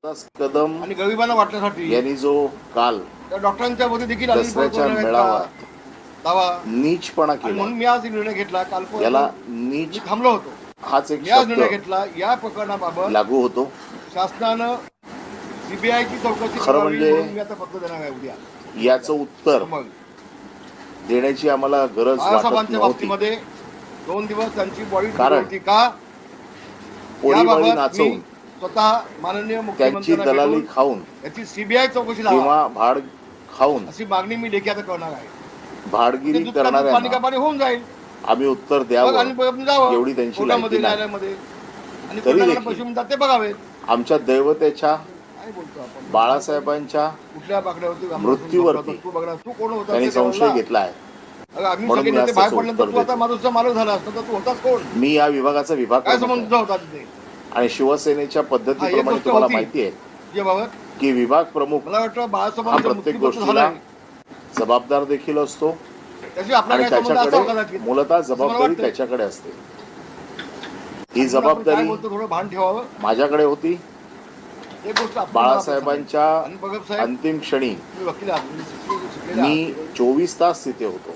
कदम आणि गरिबांना वाटण्यासाठी यांनी जो काल त्या डॉक्टरांच्या मध्ये देखील दसऱ्याच्या मेळाव्यात दावा नीचपणा आणि केला, म्हणून मी आज निर्णय घेतला. काल याला मी नीच थांबलो होतो. हाच एक मी आज निर्णय शब्द घेतला या प्रकरणाबाबत लागू होतो. शासनानं सीबीआयची चौकशी खरं करावी म्हणजे म्हणून मी आता पत्र देणार आहे उद्या. याचं उत्तर मग देण्याची आम्हाला गरज वाटत बाळासाहेबांच्या नव्हती. बाबतीमध्ये 2 दिवस त्यांची बॉडी कारण होती का पोळीवाळी याबाबत नाचवून मी स्वतः माननीय त्यांची मुख्यमंत्र्यांना दलाली भेटून खाऊन याची सीबीआय चौकशी लावा किंवा भाड खाऊन अशी मागणी मी लेखी आता करणार आहे. भाडगिरी दूध का दूध, पाणी का करणाऱ्यांना पाणी होऊन जाईल. आम्ही उत्तर मग द्यावं आणि आपण जावं एवढी त्यांची कोर्टामध्ये, लायकी नाही. न्यायालयामध्ये आणि तरी कोर्टाला देखील पैसे म्हणतात ते बघावे. आमच्या दैवतेच्या काय बोलतो आपण बाळासाहेबांच्या कुठल्या बाकड्यावरती मृत्यूवरती तू बघणार तू कोण होता त्यांनी संशय घेतला आहे. आम्ही म्हणून सगळे मी नेते असं बाहेर पडल्यानंतर उत्तर तू आता देतो. माझा मालक झाला असता तर तू होतास कोण? मी या विभागाचा विभाग काय प्रमुख संबंध आहे. होता तिथे? आणि शिवसेनेच्या पद्धतीप्रमाणे गोष्ट तुम्हाला होती. माहिती आहे जे बाबत की विभाग प्रमुख मला वाटतं हा बाळासाहेबांच्या प्रत्येक मृत्यूपत्र गोष्टीला झालाय जबाबदार देखील असतो त्याची आपला आणि काय संबंध असावा त्याच्याकडे कदाचित. मूलतः असं मला जबाबदारी वाटतंय. त्याच्याकडे असते. ही आपण काय जबाबदारी बोलतो थोडं भान ठेवावं. माझ्याकडे होती. एक गोष्ट आपण बाळासाहेबांच्या आणि भगत साहेब अंतिम क्षणी तुम्ही वकील आहात, तुम्ही शिकलेले मी आहात. 24 तास तिथे होतो.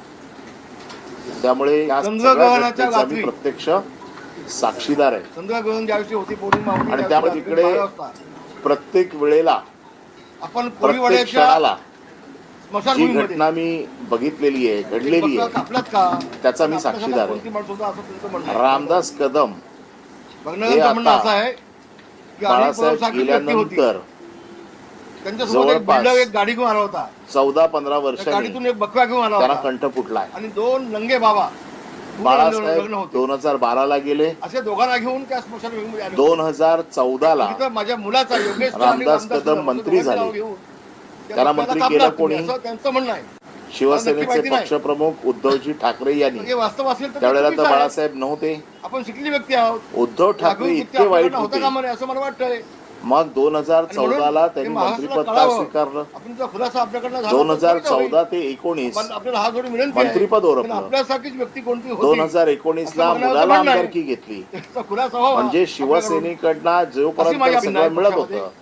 त्यामुळे या सगळ्या चंद्रग्रहणाच्या घटनेचा मी रात्री प्रत्यक्ष साक्षीदार आहे. चंद्रग्रहण ज्याविषयी होती पौर्णिमा होती, आणि त्याविषयी त्यामुळे रात्री तिकडे 12 वाजता प्रत्येक वेळेला आपण प्रत्येक कोळीवाड्याच्या क्षणाला जी स्मशानभूमीमध्ये घटना मी बघितलेली आहे, घडलेली आहे, आपल्यात का त्याचा मी आपल्या साक्षीदार आहे. कोणती माणसं होतं असं तुमचं म्हणणं आहे. रामदास कदम हे बघण्याचं म्हणणं आता असं आहे की अनिल बाळासाहेब पवार सारखी व्यक्ती होती. गेल्यानंतर त्यांच्यासोबत एक जवळपास बिल्डर एक गाडी घेऊन आला होता. 14-15 त्या वर्षांनी गाडीतून एक बकरा घेऊन आला त्यांना होता कंठ फुटलाय. आणि 2 नंगे बाबा लग्न बाळासाहेब होते 2012 ला गेले. असे दोघांना घेऊन त्या स्मशानभूमीमध्ये आले होते. 2014 ला तिथं माझ्या मुलाचा योगेश रामदास कदम मंत्री झाले. त्याला मंत्री केलं कोणी? असं त्यांचं म्हणणं आहे. शिवसेनेचे माहिती नाही. पक्षप्रमुख उद्धवजी ठाकरे यांनी. हे वास्तव असेल तर त्यावेळेला तर चुकीचं आहे. बाळासाहेब नव्हते. आपण शिकलेली व्यक्ती आहोत. उद्धव ठाकरे जागरूक व्यक्ती इतके वाईट आपल्याला होता होते. कामा नये असं मला वाटतंय. मग 2014 ला त्यांनी हे महाराष्ट्राला मंत्रिपद का कळावं. स्वीकारलं? आपण जर खुलासा आपल्याकडनं झाला तर 2014 ते 19 पण आपल्याला हा थोडी विनंती आहे. मंत्रिपद ओरपलं. पण आपल्यासारखीच व्यक्ती कोणती होती 2019 ला असं म्हणायचं मुलाला म्हणणं आहे. आमदारकी घेतली. त्याचा खुलासा व्हावा. म्हणजे आपल्याकडून शिवसेनेकडनं अशी जोपर्यंत माझी सगळं अभिनय मिळत पक्षामध्ये होतं,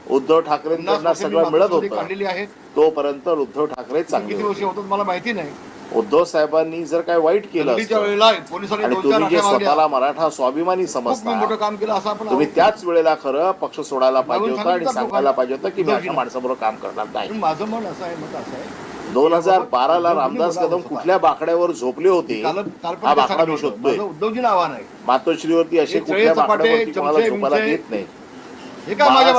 उद्धव ठाकरेंकडनं सगळं मिळत होतं, काढलेली आहेत. तोपर्यंत उद्धव ठाकरे चांगले किती वर्ष होते. होतात मला माहिती नाही. उद्धव साहेबांनी जर काय वाईट केलं थंडीच्या असतं वेळेला पोलिसांनी आणि 2-4 तुम्ही जे आठ्या मारल्या. स्वतःला मराठा स्वाभिमानी खूप मी समजता, मोठं काम केलं असं आपण तुम्ही आहोत. त्याच वेळेला खरं पक्ष सोडायला पाहिजे मागून होतं आणि सांगितलं सांगायला पाहिजे होतं की मी उद्धवजींना. अशा माणसाबरोबर काम करणार नाही. पण माझं मन असं आहे, मत असं आहे. 2012 ला रामदास कदम कुठल्या बाकड्यावर झोपले होते काल हा पण बाकडा मी शोधतोय. माझं उद्धवजींना आव्हान आहे. मातोश्रीवरती असे हे कुठल्या चळे चपाटे, बाकड्यावरती कोणाला चमचे, झोपायला बिमचे, देत नाही. हे काय माझ्या